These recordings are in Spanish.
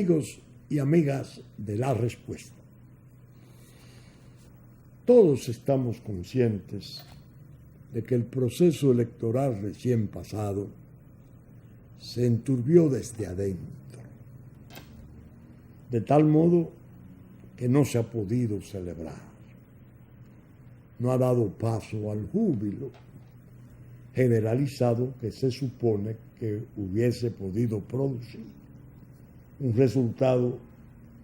Amigos y amigas de La Respuesta, todos estamos conscientes de que el proceso electoral recién pasado se enturbió desde adentro, de tal modo que no se ha podido celebrar. No ha dado paso al júbilo generalizado que se supone que hubiese podido producir un resultado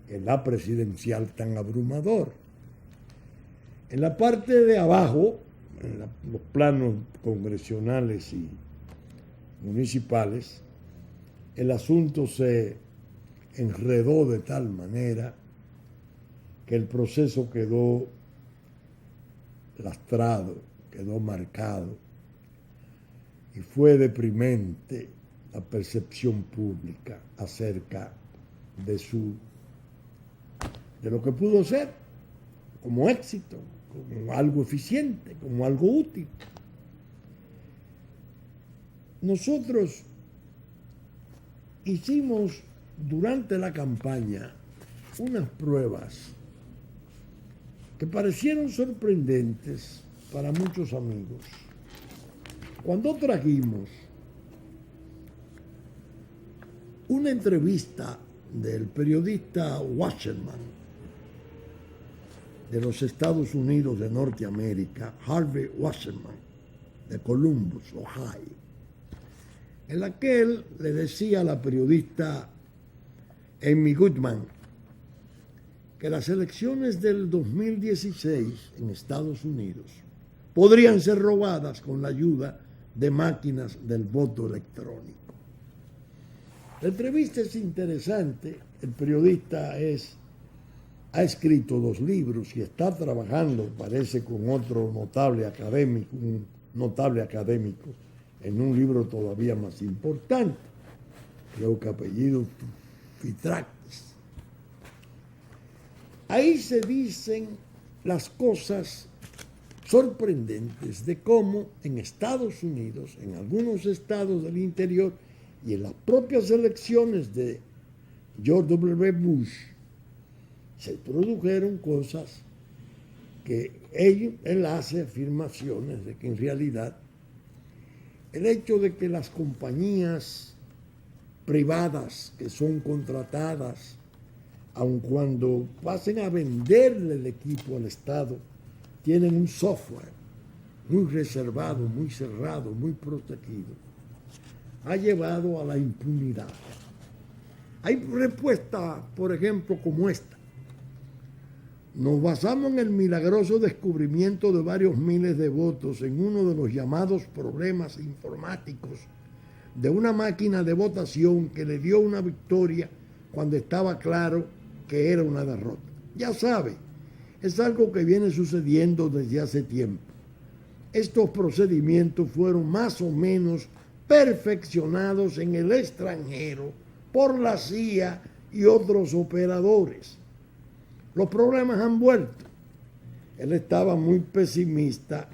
en la presidencial tan abrumador. En la parte de abajo, en los planos congresionales y municipales, el asunto se enredó de tal manera que el proceso quedó lastrado, quedó marcado, y fue deprimente la percepción pública acerca de lo que pudo ser como éxito, como algo eficiente, como algo útil. Nosotros hicimos durante la campaña unas pruebas que parecieron sorprendentes para muchos amigos. Cuando trajimos una entrevista del periodista Wasserman de los Estados Unidos de Norteamérica, Harvey Wasserman, de Columbus, Ohio, en la que él le decía a la periodista Amy Goodman que las elecciones del 2016 en Estados Unidos podrían ser robadas con la ayuda de máquinas del voto electrónico. La entrevista es interesante. El periodista ha escrito 2 libros y está trabajando, parece, con otro notable académico, un notable académico, en un libro todavía más importante, creo que apellido Fitractis. Ahí se dicen las cosas sorprendentes de cómo en Estados Unidos, en algunos estados del interior y en las propias elecciones de George W. Bush, se produjeron cosas que él hace afirmaciones de que en realidad el hecho de que las compañías privadas que son contratadas, aun cuando pasen a venderle el equipo al Estado, tienen un software muy reservado, muy cerrado, muy protegido, ha llevado a la impunidad. Hay respuestas, por ejemplo, como esta. Nos basamos en el milagroso descubrimiento de varios miles de votos en uno de los llamados problemas informáticos de una máquina de votación que le dio una victoria cuando estaba claro que era una derrota. Ya sabe, es algo que viene sucediendo desde hace tiempo. Estos procedimientos fueron más o menos perfeccionados en el extranjero por la CIA y otros operadores. Los problemas han vuelto. Él estaba muy pesimista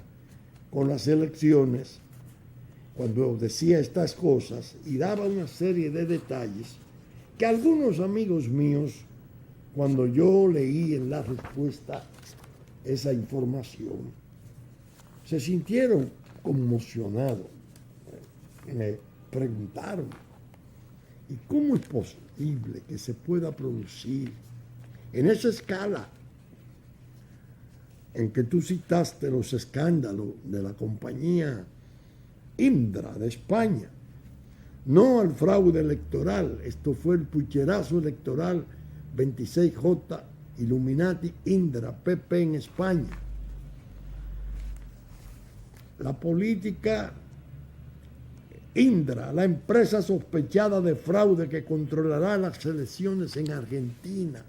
con las elecciones cuando decía estas cosas y daba una serie de detalles que algunos amigos míos, cuando yo leí en La Respuesta esa información, se sintieron conmocionados. Me preguntaron, ¿y cómo es posible que se pueda producir en esa escala en que tú citaste los escándalos de la compañía Indra de España? No al fraude electoral, esto fue el pucherazo electoral 26J Illuminati Indra PP en España. La política Indra, la empresa sospechada de fraude que controlará las elecciones en Argentina.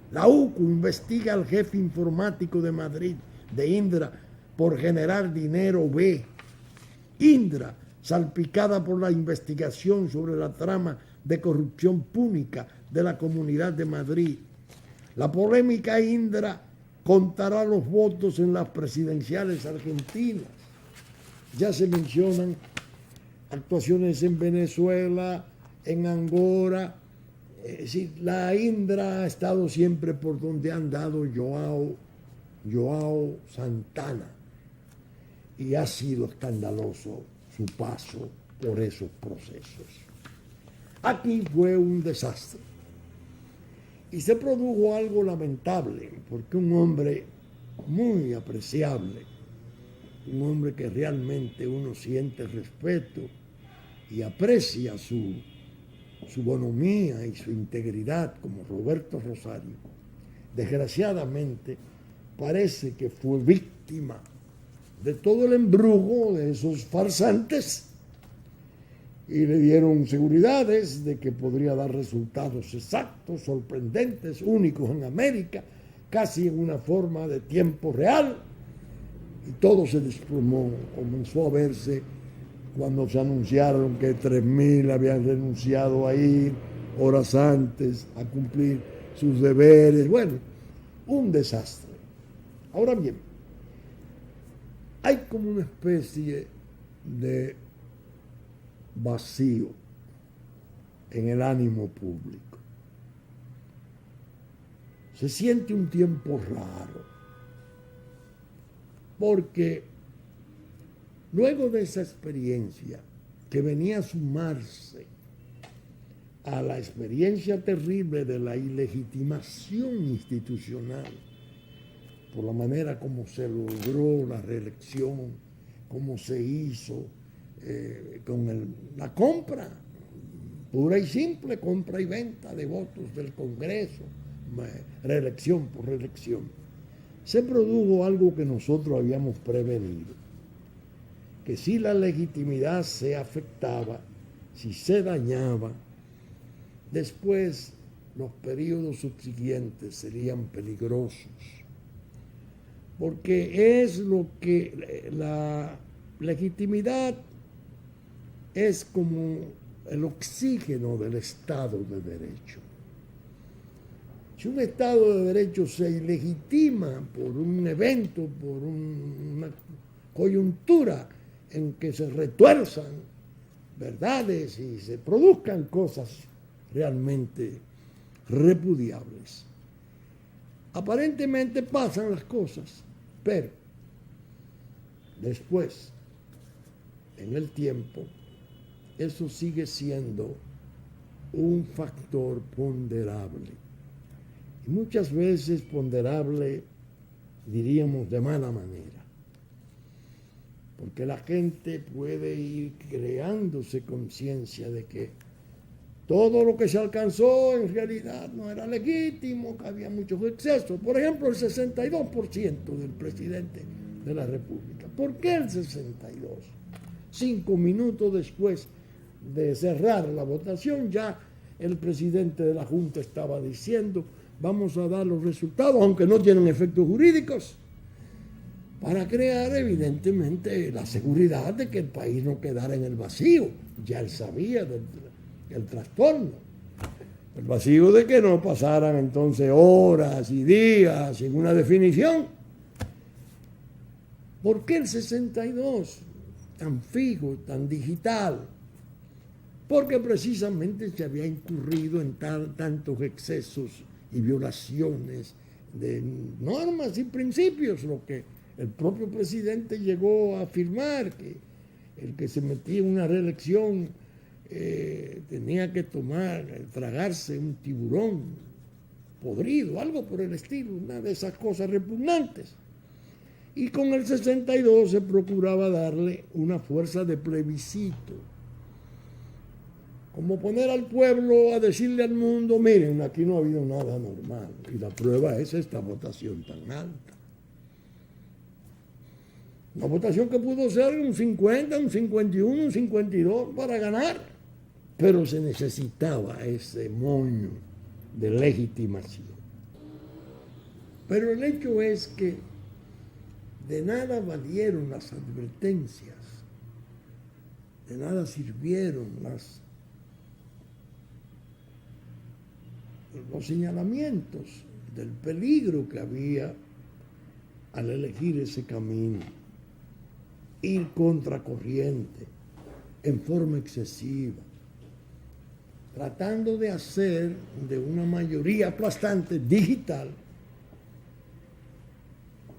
La UCU investiga al jefe informático de Madrid, de Indra, por generar dinero B. Indra, salpicada por la investigación sobre la trama de corrupción pública de la Comunidad de Madrid. La polémica Indra contará los votos en las presidenciales argentinas. Ya se mencionan actuaciones en Venezuela, en Angola, Es decir, la Indra ha estado siempre por donde ha andado Joao Santana, y ha sido escandaloso su paso por esos procesos. Aquí fue un desastre y se produjo algo lamentable, porque un hombre muy apreciable, un hombre que realmente uno siente respeto y aprecia su bonomía y su integridad, como Roberto Rosario, desgraciadamente parece que fue víctima de todo el embrujo de esos farsantes y le dieron seguridades de que podría dar resultados exactos, sorprendentes, únicos en América, casi en una forma de tiempo real, y todo se desplomó. Comenzó a verse cuando se anunciaron que 3.000 habían renunciado a ir horas antes a cumplir sus deberes. Bueno, un desastre. Ahora bien, hay como una especie de vacío en el ánimo público. Se siente un tiempo raro, porque luego de esa experiencia que venía a sumarse a la experiencia terrible de la ilegitimación institucional, por la manera como se logró la reelección, cómo se hizo con la compra, pura y simple compra y venta de votos del Congreso, reelección por reelección, se produjo algo que nosotros habíamos prevenido, que si la legitimidad se afectaba, si se dañaba, después los periodos subsiguientes serían peligrosos, porque es lo que la legitimidad es como el oxígeno del Estado de Derecho. Si un Estado de Derecho se ilegitima por un evento, por una coyuntura en que se retuerzan verdades y se produzcan cosas realmente repudiables, aparentemente pasan las cosas, pero después, en el tiempo, eso sigue siendo un factor ponderable. Y muchas veces ponderable, diríamos, de mala manera. Porque la gente puede ir creándose conciencia de que todo lo que se alcanzó en realidad no era legítimo, que había muchos excesos. Por ejemplo, el 62% del presidente de la República. ¿Por qué el 62%? 5 minutos después de cerrar la votación, ya el presidente de la Junta estaba diciendo: vamos a dar los resultados, aunque no tienen efectos jurídicos, para crear evidentemente la seguridad de que el país no quedara en el vacío. Ya él sabía del trastorno, el vacío de que no pasaran entonces horas y días sin una definición. ¿Por qué el 62 tan fijo, tan digital? Porque precisamente se había incurrido en tantos excesos y violaciones de normas y principios, lo que el propio presidente llegó a afirmar, que el que se metía en una reelección tenía que tragarse un tiburón podrido, algo por el estilo, una de esas cosas repugnantes. Y con el 62 se procuraba darle una fuerza de plebiscito, como poner al pueblo a decirle al mundo: miren, aquí no ha habido nada normal, y la prueba es esta votación tan alta. Una votación que pudo ser un 50, un 51, un 52 para ganar, pero se necesitaba ese moño de legitimación. Pero el hecho es que de nada valieron las advertencias, de nada sirvieron los señalamientos del peligro que había al elegir ese camino, ir contracorriente en forma excesiva, tratando de hacer de una mayoría aplastante digital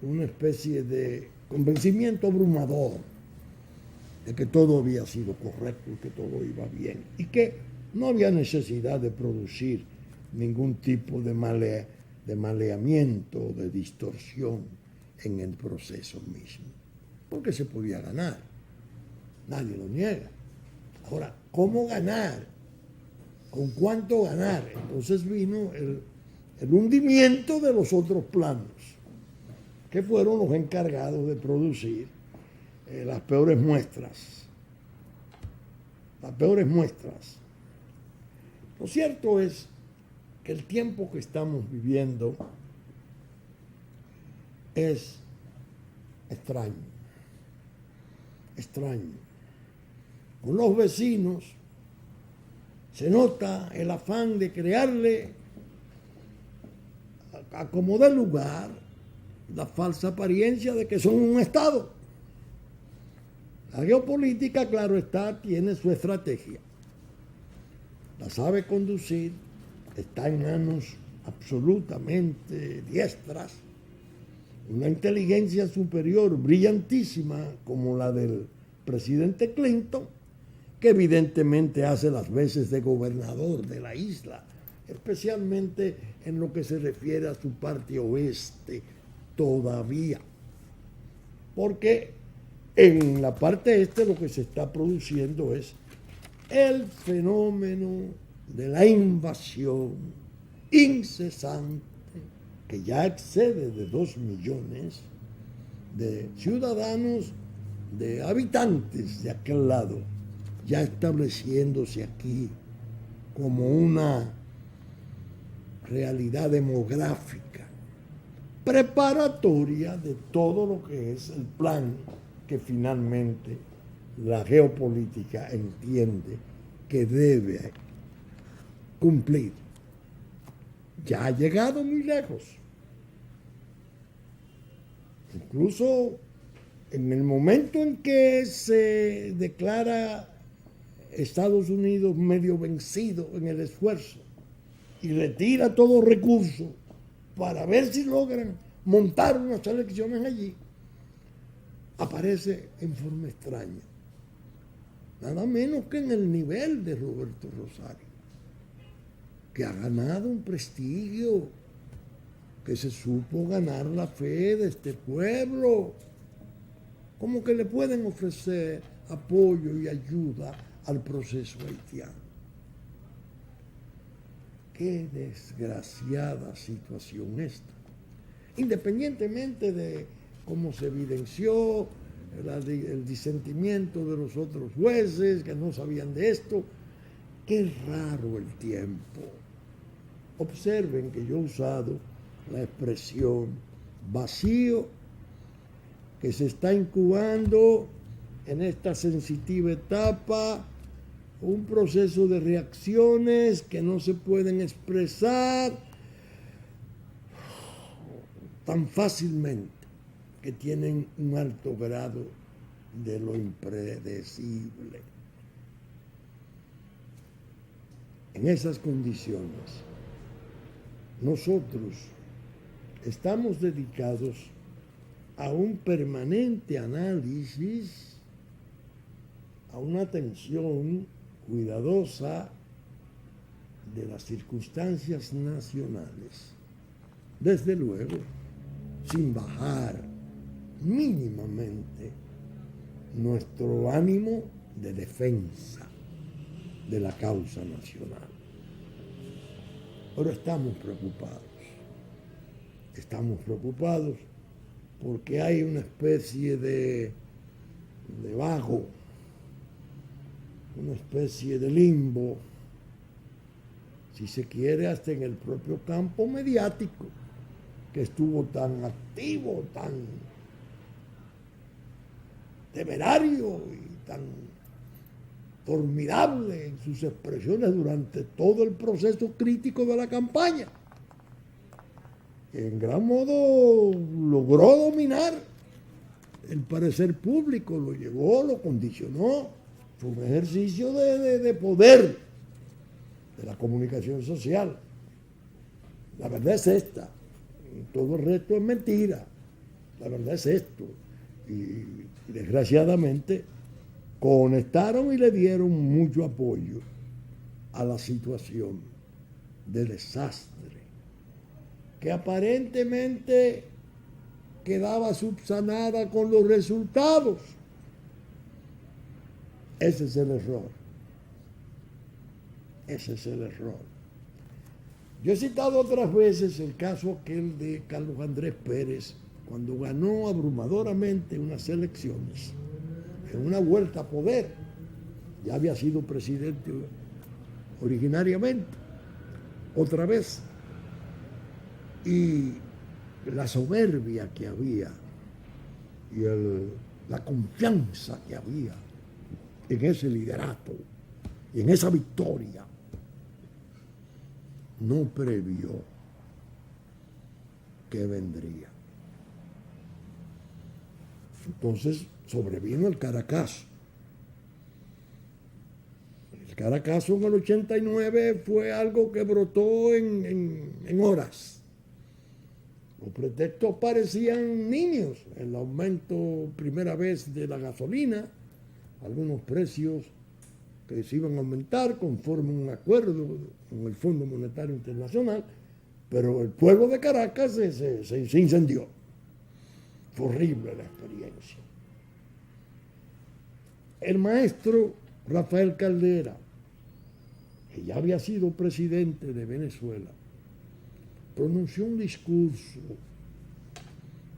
una especie de convencimiento abrumador de que todo había sido correcto y que todo iba bien y que no había necesidad de producir ningún tipo de maleamiento, de distorsión en el proceso mismo, porque se podía ganar, nadie lo niega. Ahora, ¿cómo ganar? ¿Con cuánto ganar? Entonces vino el hundimiento de los otros planos, que fueron los encargados de producir las peores muestras. Las peores muestras. Lo cierto es que el tiempo que estamos viviendo es extraño. Extraño. Con los vecinos se nota el afán de crearle, a como dé lugar, la falsa apariencia de que son un Estado. La geopolítica, claro está, tiene su estrategia. La sabe conducir, está en manos absolutamente diestras. Una inteligencia superior brillantísima como la del presidente Clinton, que evidentemente hace las veces de gobernador de la isla, especialmente en lo que se refiere a su parte oeste todavía. Porque en la parte este lo que se está produciendo es el fenómeno de la invasión incesante que ya excede de 2 millones de ciudadanos, de habitantes de aquel lado, ya estableciéndose aquí como una realidad demográfica preparatoria de todo lo que es el plan que finalmente la geopolítica entiende que debe cumplir. Ya ha llegado muy lejos. Incluso en el momento en que se declara Estados Unidos medio vencido en el esfuerzo y retira todo recurso para ver si logran montar unas elecciones allí, aparece en forma extraña, nada menos que en el nivel de Roberto Rosario, que ha ganado un prestigio, que se supo ganar la fe de este pueblo, como que le pueden ofrecer apoyo y ayuda al proceso haitiano. Qué desgraciada situación esta. Independientemente de cómo se evidenció el disentimiento de los otros jueces que no sabían de esto, qué raro el tiempo. Observen que yo he usado la expresión vacío que se está incubando en esta sensitiva etapa, un proceso de reacciones que no se pueden expresar tan fácilmente, que tienen un alto grado de lo impredecible. En esas condiciones, nosotros estamos dedicados a un permanente análisis, a una atención cuidadosa de las circunstancias nacionales, desde luego sin bajar mínimamente nuestro ánimo de defensa de la causa nacional. Pero estamos preocupados porque hay una especie de vago, una especie de limbo, si se quiere, hasta en el propio campo mediático, que estuvo tan activo, tan temerario y tan formidable en sus expresiones durante todo el proceso crítico de la campaña, que en gran modo logró dominar el parecer público, lo llevó, lo condicionó. Fue un ejercicio de poder de la comunicación social. La verdad es esta. Todo el resto es mentira. La verdad es esto. Y desgraciadamente conectaron y le dieron mucho apoyo a la situación de desastre que aparentemente quedaba subsanada con los resultados. Ese es el error. Ese es el error. Yo he citado otras veces el caso aquel de Carlos Andrés Pérez, cuando ganó abrumadoramente unas elecciones, en una vuelta a poder. Ya había sido presidente originariamente, otra vez. Y la soberbia que había y la confianza que había en ese liderato y en esa victoria no previó que vendría. Entonces sobrevino el Caracazo. El Caracazo en el 89 fue algo que brotó en horas. Los pretextos parecían niños. El aumento primera vez de la gasolina, algunos precios que se iban a aumentar conforme un acuerdo con el Fondo Monetario Internacional, pero el pueblo de Caracas se incendió. Fue horrible la experiencia. El maestro Rafael Caldera, que ya había sido presidente de Venezuela, pronunció un discurso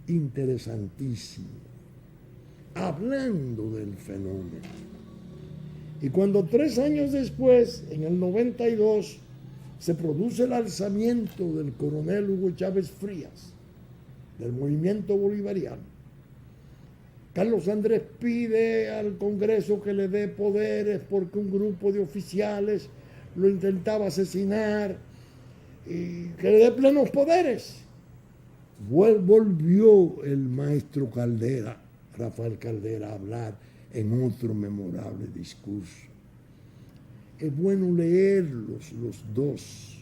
interesantísimo, hablando del fenómeno. Y cuando 3 años después, en el 92, se produce el alzamiento del coronel Hugo Chávez Frías, del movimiento bolivariano, Carlos Andrés pide al Congreso que le dé poderes porque un grupo de oficiales lo intentaba asesinar y que le dé plenos poderes. Volvió el maestro Caldera, Rafael Caldera, a hablar en otro memorable discurso. Es bueno leerlos los dos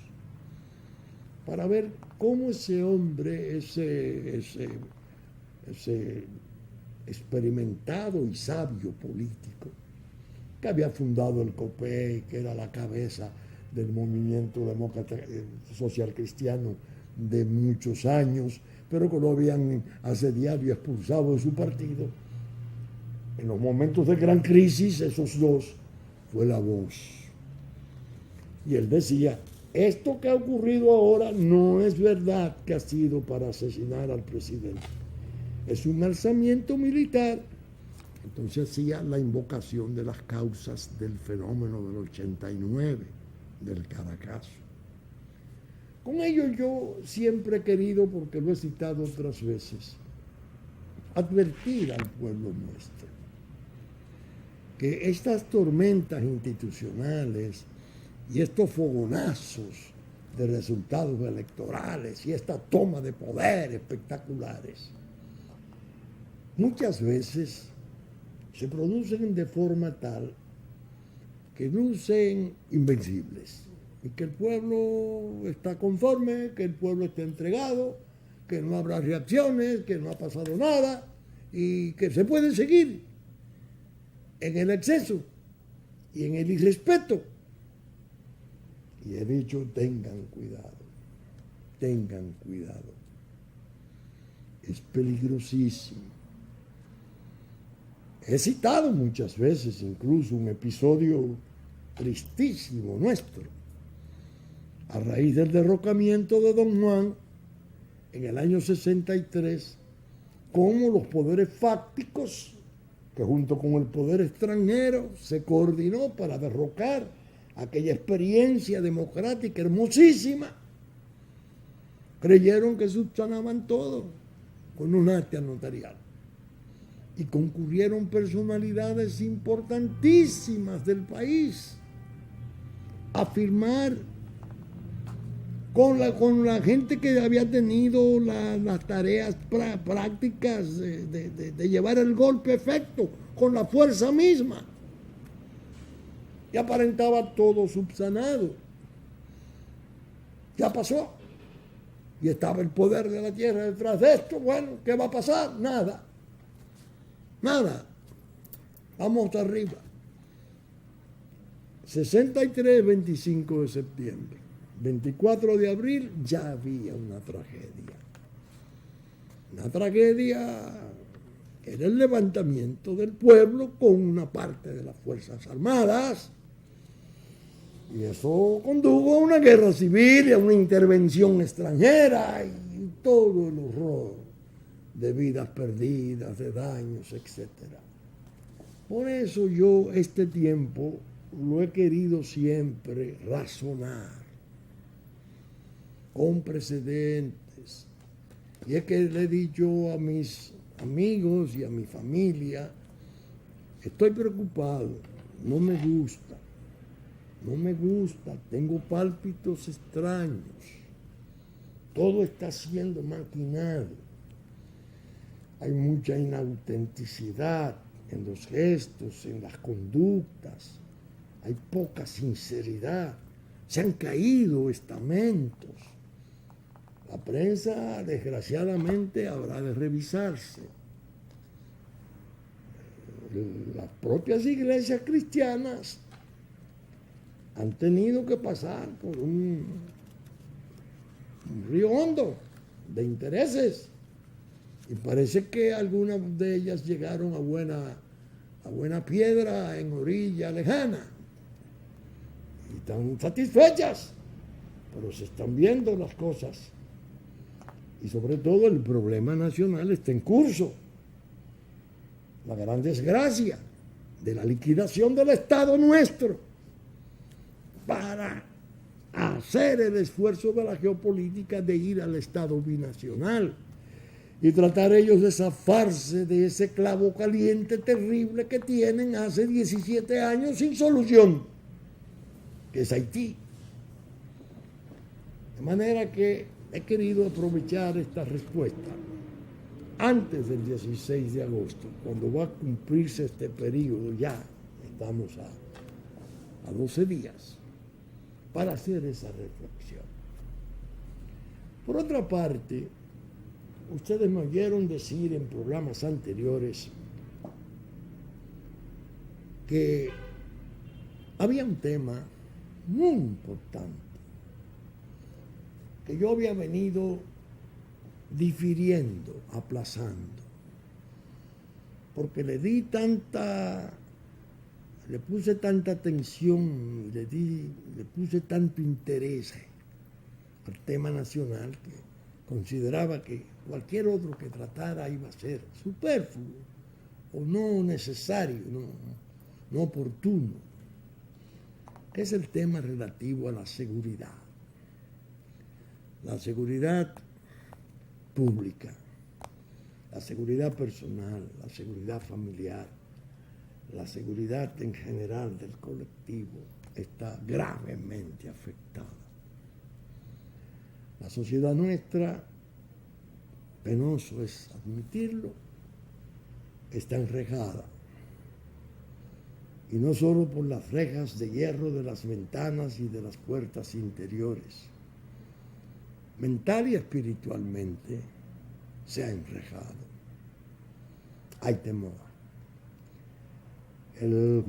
para ver cómo ese hombre, ese experimentado y sabio político, que había fundado el COPEI, que era la cabeza del movimiento demócrata social cristiano de muchos años, pero que lo habían asediado y expulsado de su partido. En los momentos de gran crisis, esos dos fue la voz. Y él decía, esto que ha ocurrido ahora no es verdad que ha sido para asesinar al presidente. Es un alzamiento militar. Entonces hacía la invocación de las causas del fenómeno del 89, del Caracazo. Con ello yo siempre he querido, porque lo he citado otras veces, advertir al pueblo nuestro que estas tormentas institucionales y estos fogonazos de resultados electorales y esta toma de poder espectaculares muchas veces se producen de forma tal que lucen invencibles y que el pueblo está conforme, que el pueblo está entregado, que no habrá reacciones, que no ha pasado nada y que se puede seguir en el exceso y en el irrespeto. Y he dicho, tengan cuidado, tengan cuidado. Es peligrosísimo. He citado muchas veces incluso un episodio tristísimo nuestro, a raíz del derrocamiento de Don Juan en el año 63, cómo los poderes fácticos, que junto con el poder extranjero se coordinó para derrocar aquella experiencia democrática hermosísima, creyeron que subsanaban todo con un acta notarial. Y concurrieron personalidades importantísimas del país a firmar con la gente que había tenido las tareas prácticas de llevar el golpe a efecto con la fuerza misma. Y aparentaba todo subsanado. Ya pasó. Y estaba el poder de la tierra detrás de esto. Bueno, ¿qué va a pasar? Nada. Nada. Vamos arriba. 63, 25 de septiembre. 24 de abril ya había una tragedia. Una tragedia que era el levantamiento del pueblo con una parte de las Fuerzas Armadas. Y eso condujo a una guerra civil y a una intervención extranjera y todo el horror de vidas perdidas, de daños, etc. Por eso yo este tiempo lo he querido siempre razonar con precedentes. Y es que le he dicho a mis amigos y a mi familia, estoy preocupado, no me gusta, tengo pálpitos extraños, todo está siendo maquinado, hay mucha inautenticidad en los gestos, en las conductas, hay poca sinceridad, se han caído estamentos. La prensa, desgraciadamente, habrá de revisarse. Las propias iglesias cristianas han tenido que pasar por un río hondo de intereses. Y parece que algunas de ellas llegaron a buena piedra en orilla lejana. Y están satisfechas, pero se están viendo las cosas. Y sobre todo el problema nacional está en curso. La gran desgracia de la liquidación del Estado nuestro para hacer el esfuerzo de la geopolítica de ir al Estado binacional y tratar ellos de zafarse de ese clavo caliente terrible que tienen hace 17 años sin solución, que es Haití. De manera que he querido aprovechar esta respuesta antes del 16 de agosto, cuando va a cumplirse este periodo, ya estamos a 12 días, para hacer esa reflexión. Por otra parte, ustedes me oyeron decir en programas anteriores que había un tema muy importante que yo había venido difiriendo, aplazando, porque le puse tanta atención, le puse tanto interés al tema nacional que consideraba que cualquier otro que tratara iba a ser superfluo o no necesario, no oportuno. Es el tema relativo a la seguridad pública, la seguridad personal, la seguridad familiar, la seguridad en general del colectivo está gravemente afectada. La sociedad nuestra, penoso es admitirlo, está enrejada. Y no solo por las rejas de hierro de las ventanas y de las puertas interiores. Mental y espiritualmente se ha enrejado. Hay temor. El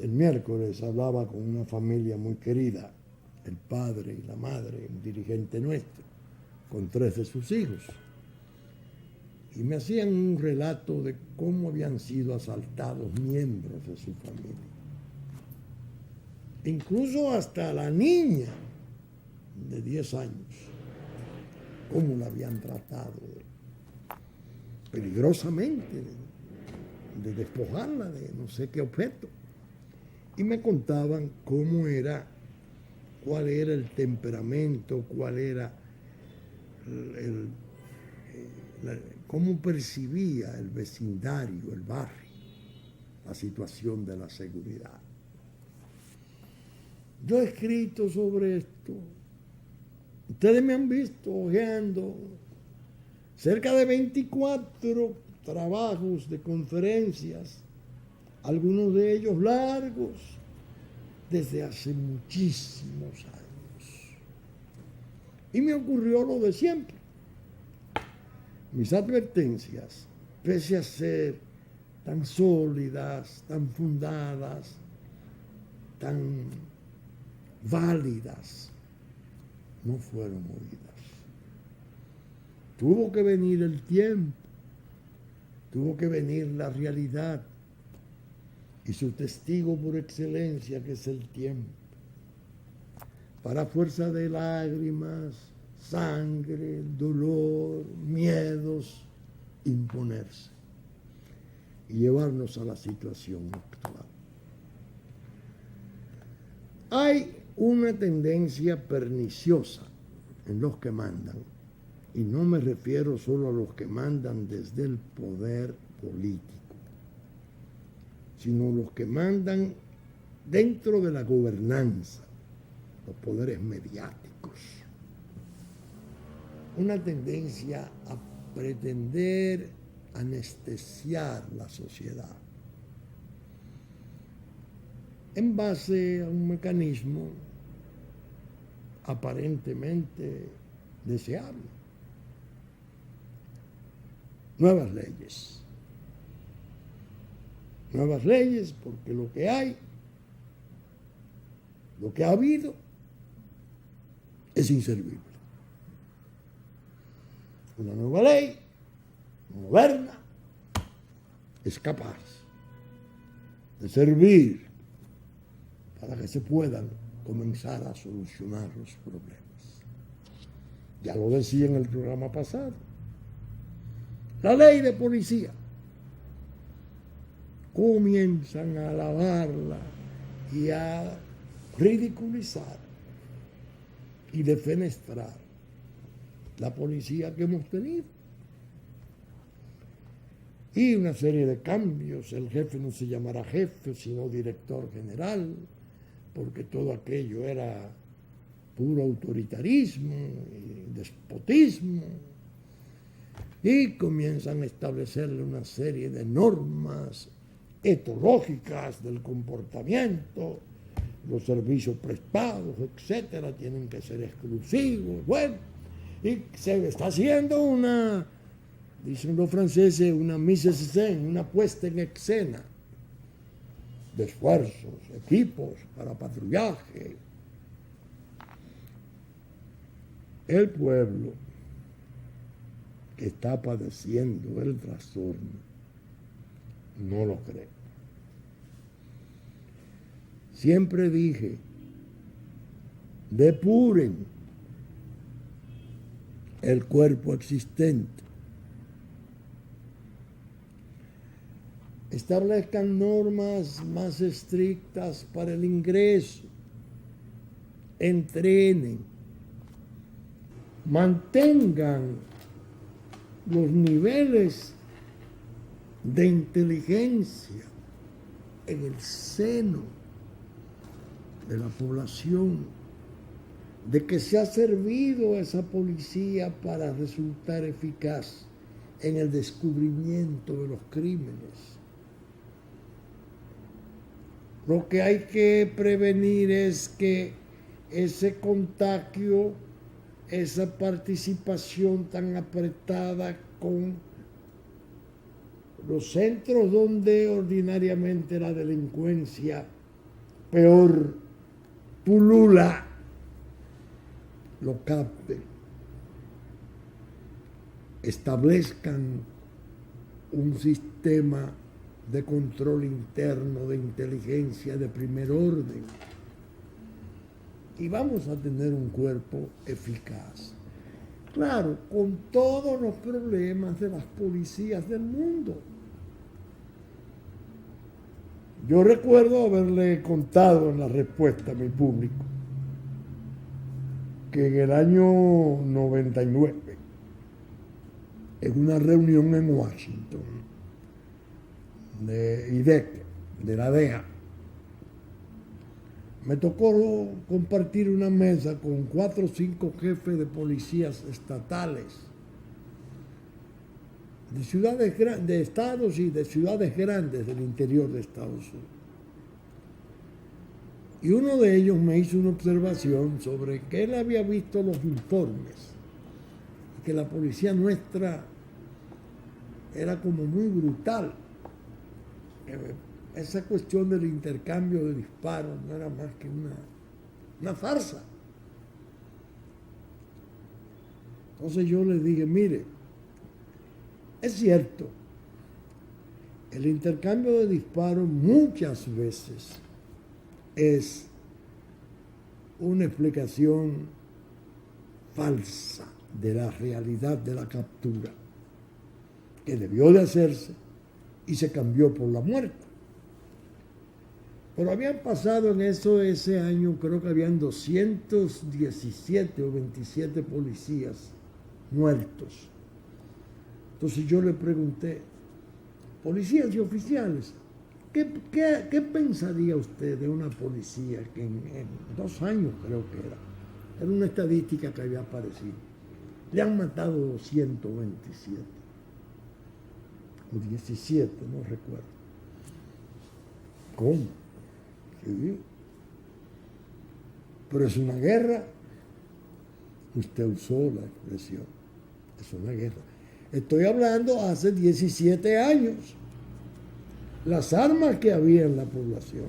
miércoles hablaba con una familia muy querida, el padre y la madre, un dirigente nuestro, con 3 de sus hijos. Y me hacían un relato de cómo habían sido asaltados miembros de su familia. Incluso hasta la niña de 10 años. Cómo la habían tratado peligrosamente, de despojarla de no sé qué objeto. Y me contaban cuál era el temperamento, cuál era cómo percibía el vecindario, el barrio, la situación de la seguridad. Yo he escrito sobre esto. Ustedes me han visto hojeando cerca de 24 trabajos de conferencias, algunos de ellos largos, desde hace muchísimos años. Y me ocurrió lo de siempre. Mis advertencias, pese a ser tan sólidas, tan fundadas, tan válidas, no fueron oídas. Tuvo que venir el tiempo, tuvo que venir la realidad y su testigo por excelencia, que es el tiempo, para fuerza de lágrimas, sangre, dolor, miedos, imponerse y llevarnos a la situación actual. Hay una tendencia perniciosa en los que mandan, y no me refiero solo a los que mandan desde el poder político, sino los que mandan dentro de la gobernanza, los poderes mediáticos. Una tendencia a pretender anestesiar la sociedad en base a un mecanismo aparentemente deseable. Nuevas leyes. Nuevas leyes porque lo que hay, lo que ha habido, es inservible. Una nueva ley, moderna, es capaz de servir para que se puedan comenzar a solucionar los problemas. Ya lo decía en el programa pasado. La ley de policía. Comienzan a alabarla y a ridiculizar y defenestrar la policía que hemos tenido. Y una serie de cambios. El jefe no se llamará jefe, sino director general, porque todo aquello era puro autoritarismo y despotismo. Y comienzan a establecerle una serie de normas etológicas del comportamiento, los servicios prestados, etcétera, tienen que ser exclusivos. Bueno, y se está haciendo una, dicen los franceses, una mise en scène, una puesta en escena de esfuerzos, equipos para patrullaje. El pueblo que está padeciendo el trastorno no lo cree. Siempre dije, depuren el cuerpo existente, establezcan normas más estrictas para el ingreso, entrenen, mantengan los niveles de inteligencia en el seno de la población, de que se ha servido esa policía para resultar eficaz en el descubrimiento de los crímenes. Lo que hay que prevenir es que ese contagio, esa participación tan apretada con los centros donde ordinariamente la delincuencia peor pulula, lo capten, establezcan un sistema de control interno, de inteligencia de primer orden, y vamos a tener un cuerpo eficaz. Claro, con todos los problemas de las policías del mundo. Yo recuerdo haberle contado en la respuesta a mi público que en el año 99, en una reunión en Washington de IDEC, de la DEA, me tocó compartir una mesa con 4 o 5 jefes de policías estatales de ciudades grandes, de estados y de ciudades grandes del interior de Estados Unidos. Y uno de ellos me hizo una observación sobre que él había visto los informes, que la policía nuestra era como muy brutal. Esa cuestión del intercambio de disparos no era más que una farsa. Entonces yo le dije, mire, es cierto, el intercambio de disparos muchas veces es una explicación falsa de la realidad de la captura, que debió de hacerse y se cambió por la muerte. Pero habían pasado en ese año, creo que habían 217 o 27 policías muertos. Entonces yo le pregunté, policías y oficiales, ¿qué pensaría usted de una policía que en 2 años creo que era una estadística que había aparecido, le han matado 227 o 17, no recuerdo? ¿Cómo? Sí. Pero es una guerra. Usted usó la expresión, es una guerra. Estoy hablando hace 17 años. Las armas que había en la población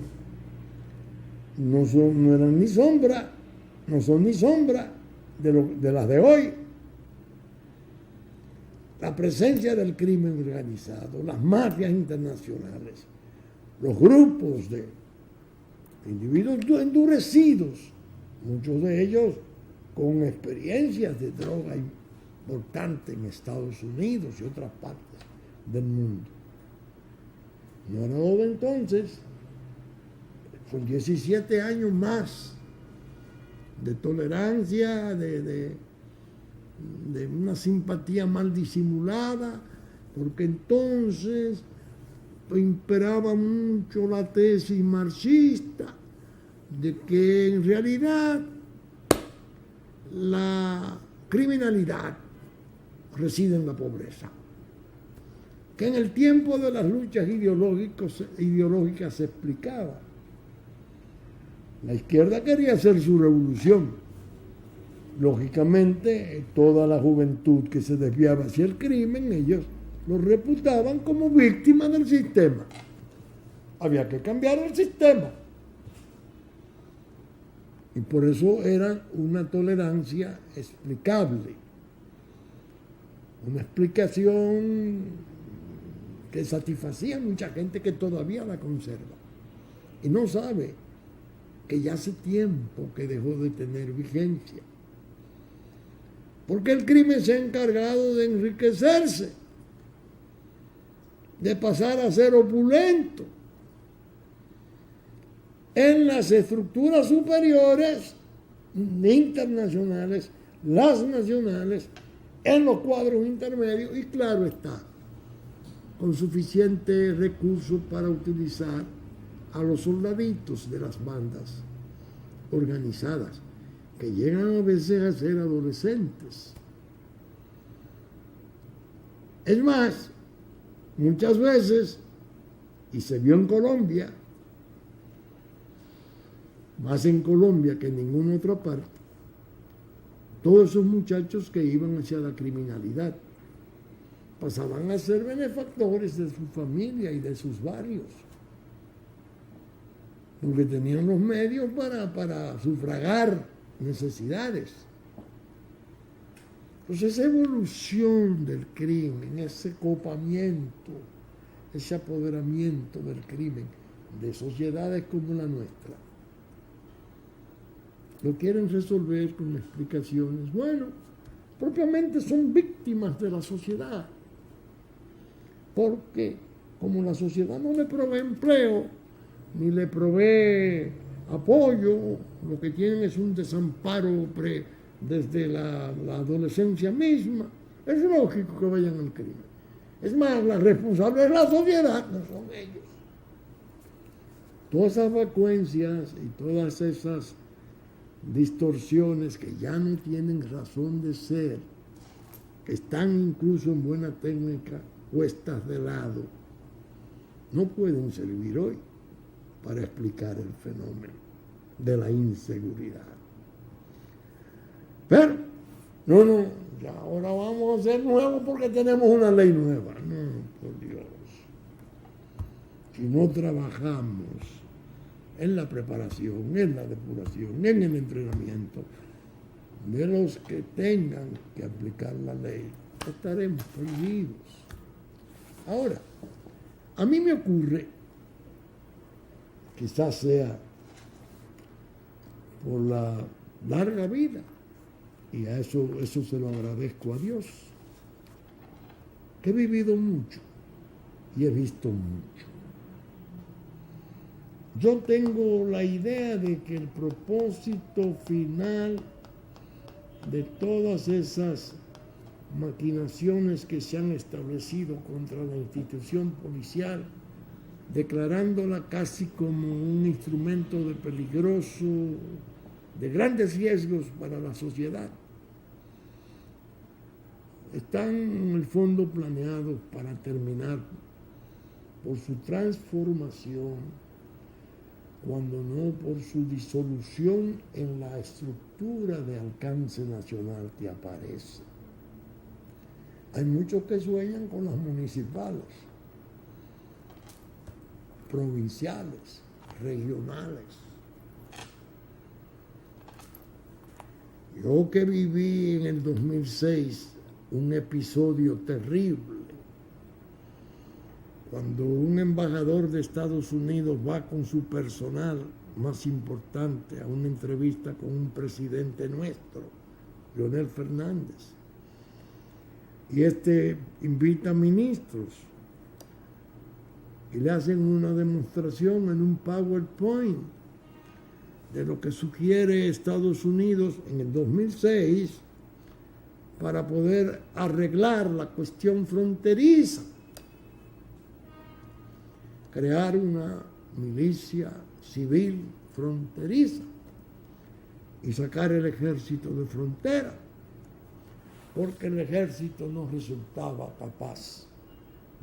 no eran ni sombra, no son ni sombra de las de hoy. La presencia del crimen organizado, las mafias internacionales, los grupos de individuos endurecidos, muchos de ellos con experiencias de droga importantes en Estados Unidos y otras partes del mundo. No era todo entonces, con 17 años más de tolerancia, de una simpatía mal disimulada, porque entonces imperaba mucho la tesis marxista de que en realidad la criminalidad reside en la pobreza, que en el tiempo de las luchas ideológicas se explicaba. La izquierda quería hacer su revolución. Lógicamente, toda la juventud que se desviaba hacia el crimen, ellos lo reputaban como víctimas del sistema. Había que cambiar el sistema. Y por eso era una tolerancia explicable. Una explicación que satisfacía a mucha gente que todavía la conserva. Y no sabe que ya hace tiempo que dejó de tener vigencia. Porque el crimen se ha encargado de enriquecerse, de pasar a ser opulento en las estructuras superiores internacionales, las nacionales, en los cuadros intermedios y, claro está, con suficiente recursos para utilizar a los soldaditos de las bandas organizadas, que llegan a veces a ser adolescentes. Es más, muchas veces, y se vio en Colombia, más en Colombia que en ninguna otra parte, todos esos muchachos que iban hacia la criminalidad pasaban a ser benefactores de su familia y de sus barrios, porque tenían los medios para sufragar necesidades. Entonces esa evolución del crimen, ese copamiento, ese apoderamiento del crimen de sociedades como la nuestra, lo quieren resolver con explicaciones. Bueno, propiamente son víctimas de la sociedad, porque como la sociedad no le provee empleo, ni le provee apoyo, lo que tienen es un desamparo desde la adolescencia misma, es lógico que vayan al crimen. Es más, la responsable es la sociedad, no son ellos. Todas esas vacuencias y todas esas distorsiones que ya no tienen razón de ser, que están incluso en buena técnica puestas de lado, no pueden servir hoy para explicar el fenómeno. de la inseguridad. Pero, no, ya ahora vamos a hacer nuevo porque tenemos una ley nueva. No, por Dios. Si no trabajamos en la preparación, en la depuración, en el entrenamiento de los que tengan que aplicar la ley, estaremos perdidos. Ahora, a mí me ocurre, quizás sea por la larga vida, y a eso se lo agradezco a Dios, que he vivido mucho y he visto mucho. Yo tengo la idea de que el propósito final de todas esas maquinaciones que se han establecido contra la institución policial, declarándola casi como un instrumento de peligroso, de grandes riesgos para la sociedad, están en el fondo planeados para terminar por su transformación, cuando no por su disolución en la estructura de alcance nacional que aparece. Hay muchos que sueñan con las municipales, provinciales, regionales. Yo que viví en el 2006 un episodio terrible, cuando un embajador de Estados Unidos va con su personal más importante a una entrevista con un presidente nuestro, Leonel Fernández, y invita a ministros y le hacen una demostración en un PowerPoint de lo que sugiere Estados Unidos en el 2006 para poder arreglar la cuestión fronteriza. Crear una milicia civil fronteriza y sacar el ejército de frontera, porque el ejército no resultaba capaz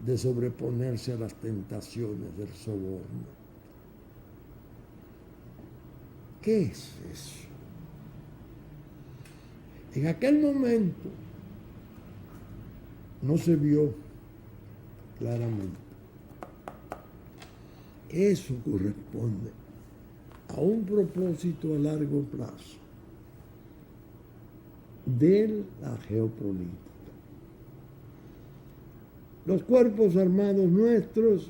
de sobreponerse a las tentaciones del soborno. ¿Qué es eso? En aquel momento no se vio claramente. Eso corresponde a un propósito a largo plazo de la geopolítica. Los cuerpos armados nuestros,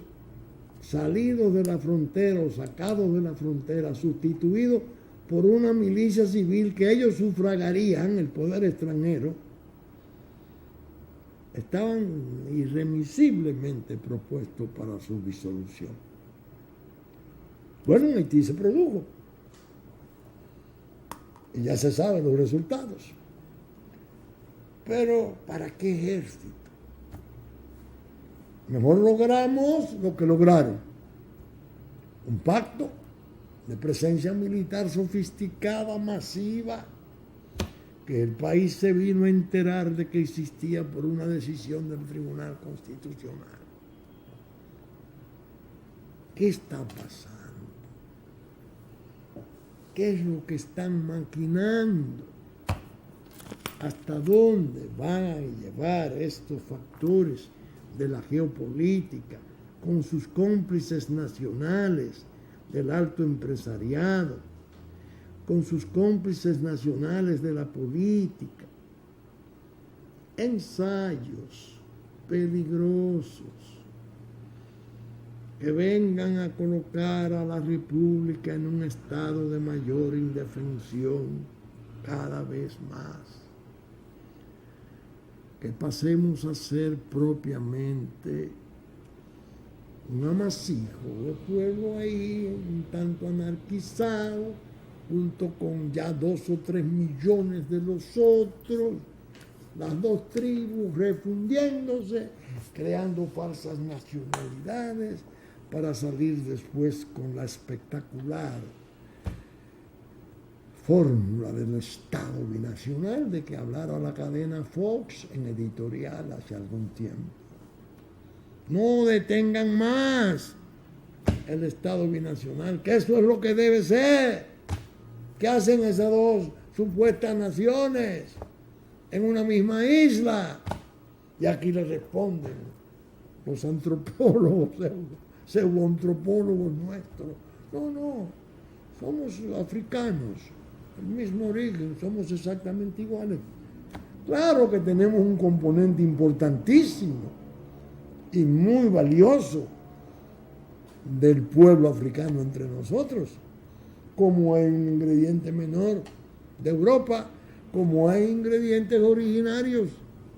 salidos de la frontera o sacados de la frontera, sustituidos por una milicia civil que ellos sufragarían, el poder extranjero, estaban irremisiblemente propuestos para su disolución. Bueno, en Haití se produjo. Y ya se saben los resultados. Pero, ¿para qué ejército? Mejor logramos lo que lograron. Un pacto de presencia militar sofisticada, masiva, que el país se vino a enterar de que existía por una decisión del Tribunal Constitucional. ¿Qué está pasando? ¿Qué es lo que están maquinando? ¿Hasta dónde van a llevar estos factores de la geopolítica con sus cómplices nacionales del alto empresariado, con sus cómplices nacionales de la política? Ensayos peligrosos que vengan a colocar a la República en un estado de mayor indefensión cada vez más. Que pasemos a ser propiamente un amasijo de pueblo ahí, un tanto anarquizado, junto con ya 2 o 3 millones de los otros, las dos tribus refundiéndose, creando falsas nacionalidades, para salir después con la espectacular fórmula del Estado binacional de que hablara la cadena Fox en editorial hace algún tiempo. No detengan más el Estado binacional, que eso es lo que debe ser. ¿Qué hacen esas dos supuestas naciones en una misma isla? Y aquí le responden los antropólogos, pseudoantropólogos nuestros. No, somos africanos, el mismo origen, somos exactamente iguales. Claro que tenemos un componente importantísimo y muy valioso del pueblo africano entre nosotros, como hay un ingrediente menor de Europa, como hay ingredientes originarios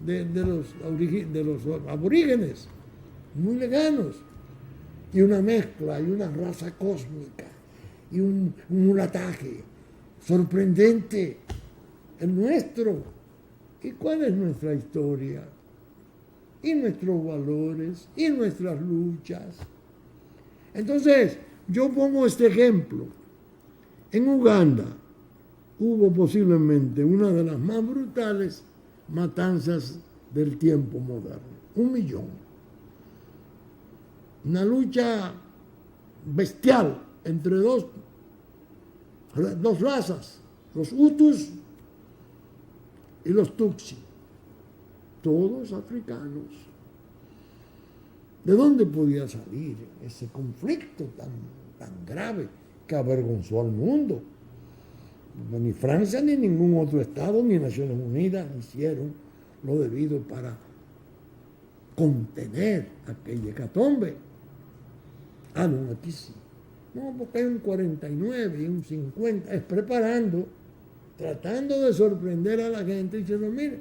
de los aborígenes, muy lejanos, y una mezcla, y una raza cósmica, y un mulataje sorprendente, el nuestro. ¿Y cuál es nuestra historia? Y nuestros valores, y nuestras luchas. Entonces, yo pongo este ejemplo. En Uganda hubo posiblemente una de las más brutales matanzas del tiempo moderno. 1 millón. Una lucha bestial entre dos razas, los Hutus y los Tutsi, todos africanos. ¿De dónde podía salir ese conflicto tan grave que avergonzó al mundo? Ni Francia ni ningún otro Estado ni Naciones Unidas hicieron lo debido para contener aquella hecatombe. No, aquí sí. No, porque hay un 49 y un 50, es preparando, tratando de sorprender a la gente, diciendo, mire,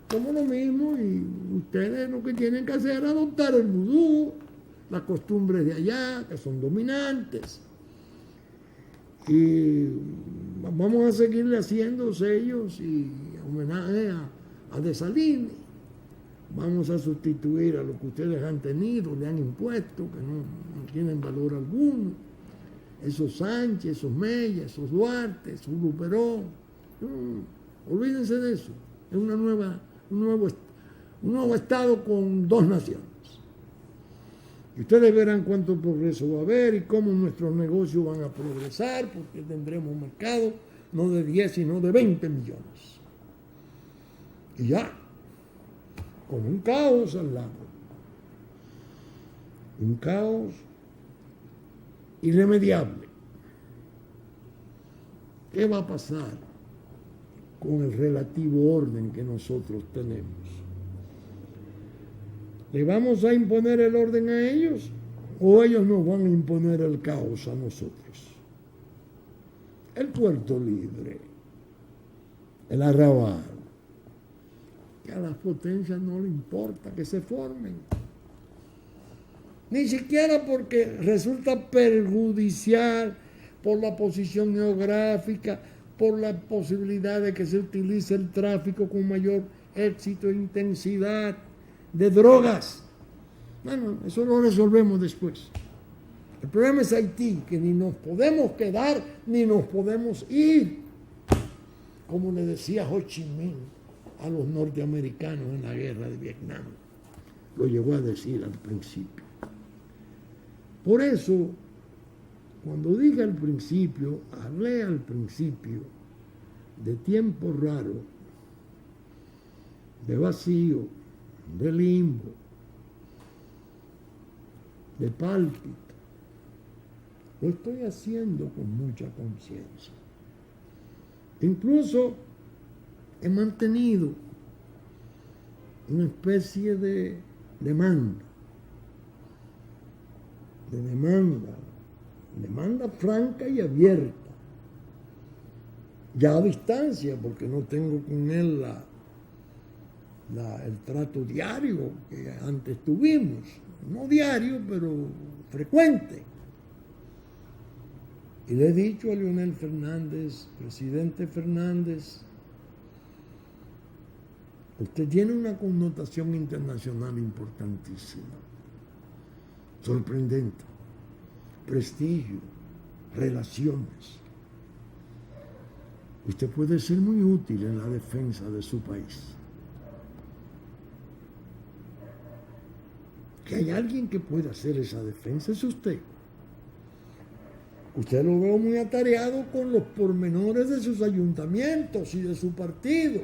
somos lo mismo y ustedes lo que tienen que hacer es adoptar el vudú, las costumbres de allá, que son dominantes. Y vamos a seguirle haciendo sellos y homenaje a Dessalines. Vamos a sustituir a lo que ustedes han tenido, le han impuesto, que no tienen valor alguno. Esos Sánchez, esos Mella, esos Duarte, esos Luperón. Olvídense de eso. Es un nuevo Estado con 2 naciones. Y ustedes verán cuánto progreso va a haber y cómo nuestros negocios van a progresar, porque tendremos un mercado no de 10, sino de 20 millones. Y ya, con un caos al lado. Un caos irremediable. ¿Qué va a pasar con el relativo orden que nosotros tenemos? ¿Le vamos a imponer el orden a ellos o ellos nos van a imponer el caos a nosotros? El Puerto Libre, el Arrabal, que a las potencias no le importa que se formen. Ni siquiera porque resulta perjudicial por la posición geográfica, por la posibilidad de que se utilice el tráfico con mayor éxito e intensidad de drogas. Bueno, eso lo resolvemos después. El problema es Haití, que ni nos podemos quedar ni nos podemos ir. Como le decía Ho Chi Minh a los norteamericanos en la guerra de Vietnam. Lo llegó a decir al principio. Por eso, cuando dije al principio, hablé al principio de tiempo raro, de vacío, de limbo, de pálpito. Lo estoy haciendo con mucha conciencia. Incluso he mantenido una especie de demanda franca y abierta, ya a distancia, porque no tengo con él el trato diario que antes tuvimos, no diario, pero frecuente. Y le he dicho a Leonel Fernández, presidente Fernández, usted tiene una connotación internacional importantísima, sorprendente, prestigio, relaciones. Usted puede ser muy útil en la defensa de su país. Que hay alguien que pueda hacer esa defensa es usted. Usted lo veo muy atareado con los pormenores de sus ayuntamientos y de su partido.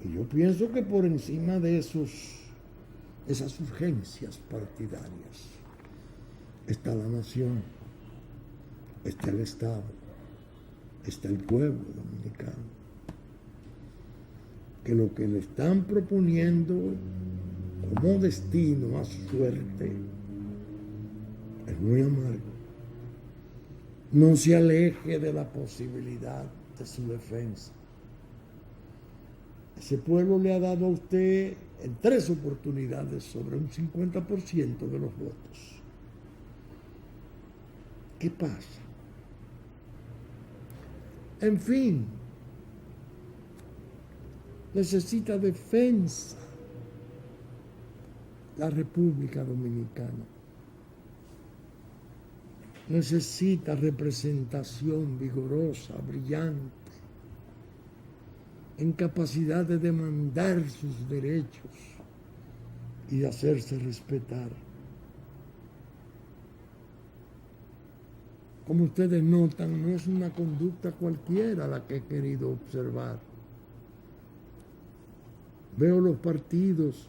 Y yo pienso que por encima de esas urgencias partidarias está la nación, está el Estado, está el pueblo dominicano. Que lo que le están proponiendo como destino a su suerte es muy amargo. No se aleje de la posibilidad de su defensa. Ese pueblo le ha dado a usted en 3 oportunidades sobre un 50% de los votos. ¿Qué pasa? En fin, necesita defensa la República Dominicana. Necesita representación vigorosa, brillante, en capacidad de demandar sus derechos y de hacerse respetar. Como ustedes notan, no es una conducta cualquiera la que he querido observar. Veo los partidos,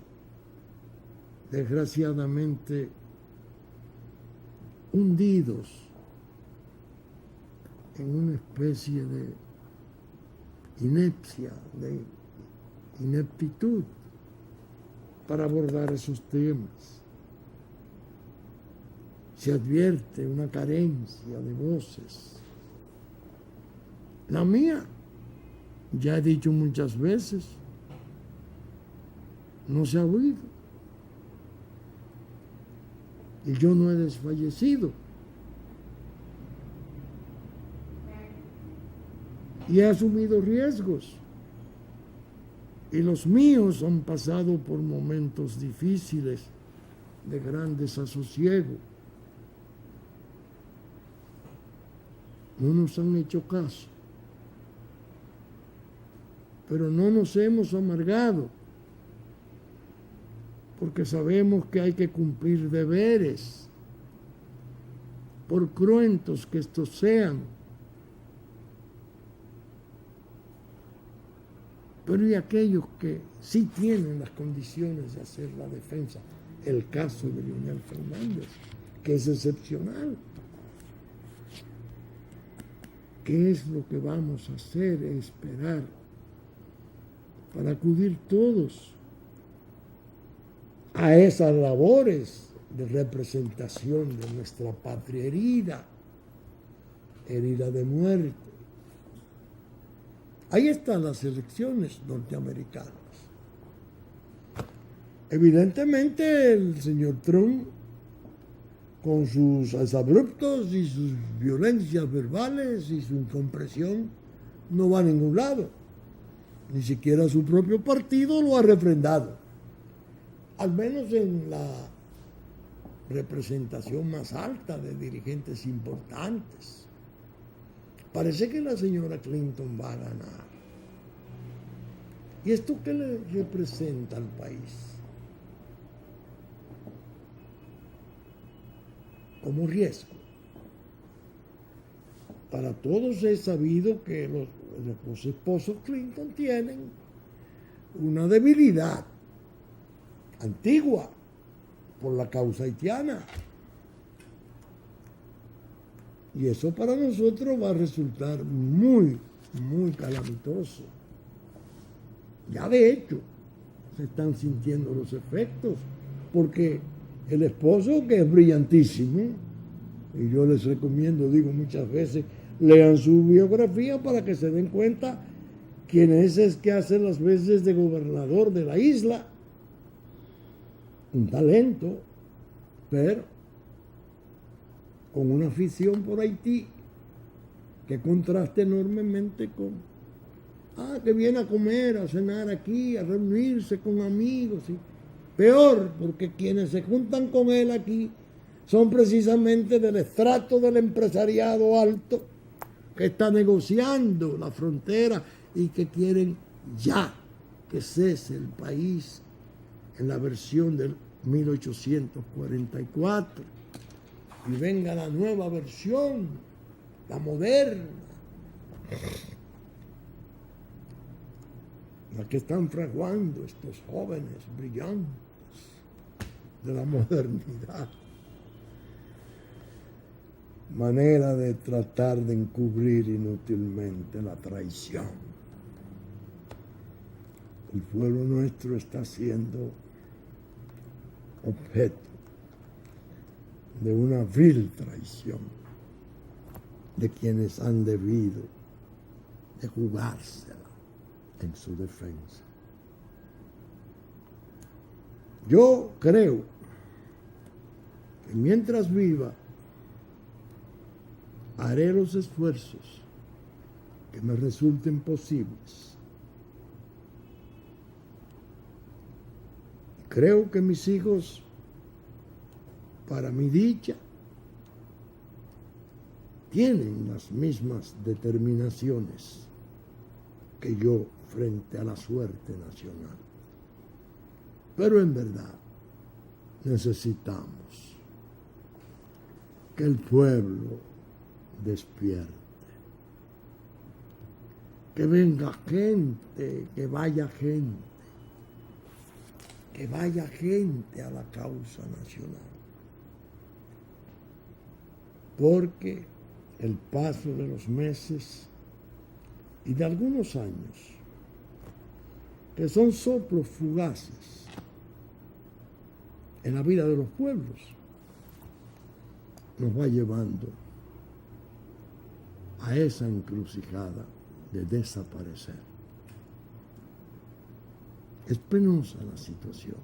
desgraciadamente, hundidos en una especie de inepcia, de ineptitud para abordar esos temas. Se advierte una carencia de voces. La mía, ya he dicho muchas veces, no se ha oído. Y yo no he desfallecido. Y he asumido riesgos. Y los míos han pasado por momentos difíciles de gran desasosiego. No nos han hecho caso. Pero no nos hemos amargado. Porque sabemos que hay que cumplir deberes, por cruentos que estos sean. Pero y aquellos que sí tienen las condiciones de hacer la defensa, el caso de Leonel Fernández, que es excepcional. ¿Qué es lo que vamos a hacer? Esperar para acudir todos a esas labores de representación de nuestra patria herida de muerte. Ahí están las elecciones norteamericanas. Evidentemente el señor Trump, con sus exabruptos y sus violencias verbales y su incompresión, no va a ningún lado. Ni siquiera su propio partido lo ha refrendado. Al menos en la representación más alta de dirigentes importantes. Parece que la señora Clinton va a ganar. ¿Y esto qué le representa al país? Como riesgo. Para todos es sabido que los esposos Clinton tienen una debilidad antigua por la causa haitiana. Y eso para nosotros va a resultar muy, muy calamitoso. Ya de hecho se están sintiendo los efectos, porque el esposo, que es brillantísimo, y yo les recomiendo, digo muchas veces, lean su biografía para que se den cuenta quién es el que hace las veces de gobernador de la isla. Un talento, pero con una afición por Haití que contrasta enormemente con que viene a comer, a cenar aquí, a reunirse con amigos. ¿Sí? Peor, porque quienes se juntan con él aquí son precisamente del estrato del empresariado alto que está negociando la frontera y que quieren ya que cese el país en la versión del 1844. y venga la nueva versión, la moderna, la que están fraguando estos jóvenes brillantes de la modernidad. Manera de tratar de encubrir inútilmente la traición. El pueblo nuestro está siendo objeto de una vil traición de quienes han debido de jugársela en su defensa. Yo creo que mientras viva haré los esfuerzos que me resulten posibles. Creo que mis hijos, para mi dicha, tienen las mismas determinaciones que yo frente a la suerte nacional. Pero en verdad necesitamos que el pueblo despierte, que venga gente, que vaya gente a la causa nacional, porque el paso de los meses y de algunos años, que son soplos fugaces en la vida de los pueblos, nos va llevando a esa encrucijada de desaparecer. Es penosa la situación.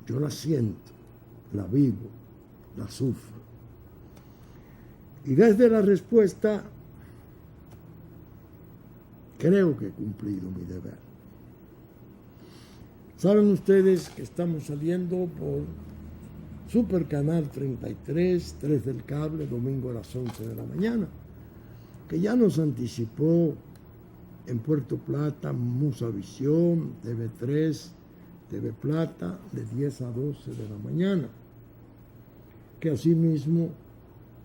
Yo la siento, la vivo, la sufro. Y desde la respuesta, creo que he cumplido mi deber. Saben ustedes que estamos saliendo por Super Canal 33, 3 del cable, domingo a las 11 de la mañana, que ya nos anticipó en Puerto Plata, Musavisión, TV3, TV Plata, de 10 a 12 de la mañana. Que asimismo,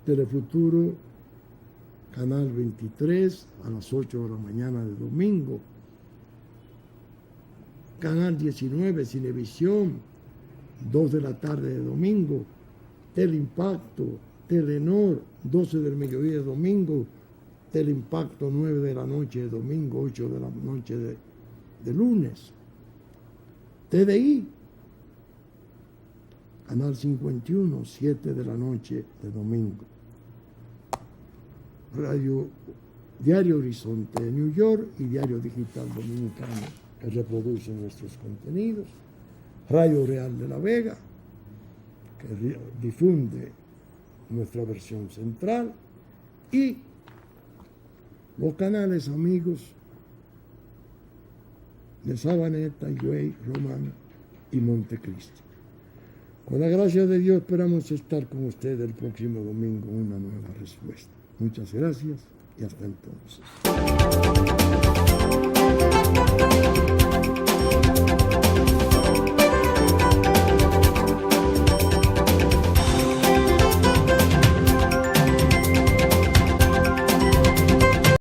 Telefuturo, Canal 23, a las 8 de la mañana de domingo. Canal 19, Cinevisión, 2 de la tarde de domingo. Teleimpacto, Telenor, 12 del mediodía de domingo. Teleimpacto, 9 de la noche de domingo, 8 de la noche de lunes. TDI, Canal 51, 7 de la noche de domingo. Radio Diario Horizonte de New York y Diario Digital Dominicano, que reproducen nuestros contenidos. Radio Real de la Vega, que difunde nuestra versión central. Y los canales amigos de Sabaneta, Higüey, Romana y Montecristi. Con la gracia de Dios esperamos estar con ustedes el próximo domingo en una nueva respuesta. Muchas gracias y hasta entonces.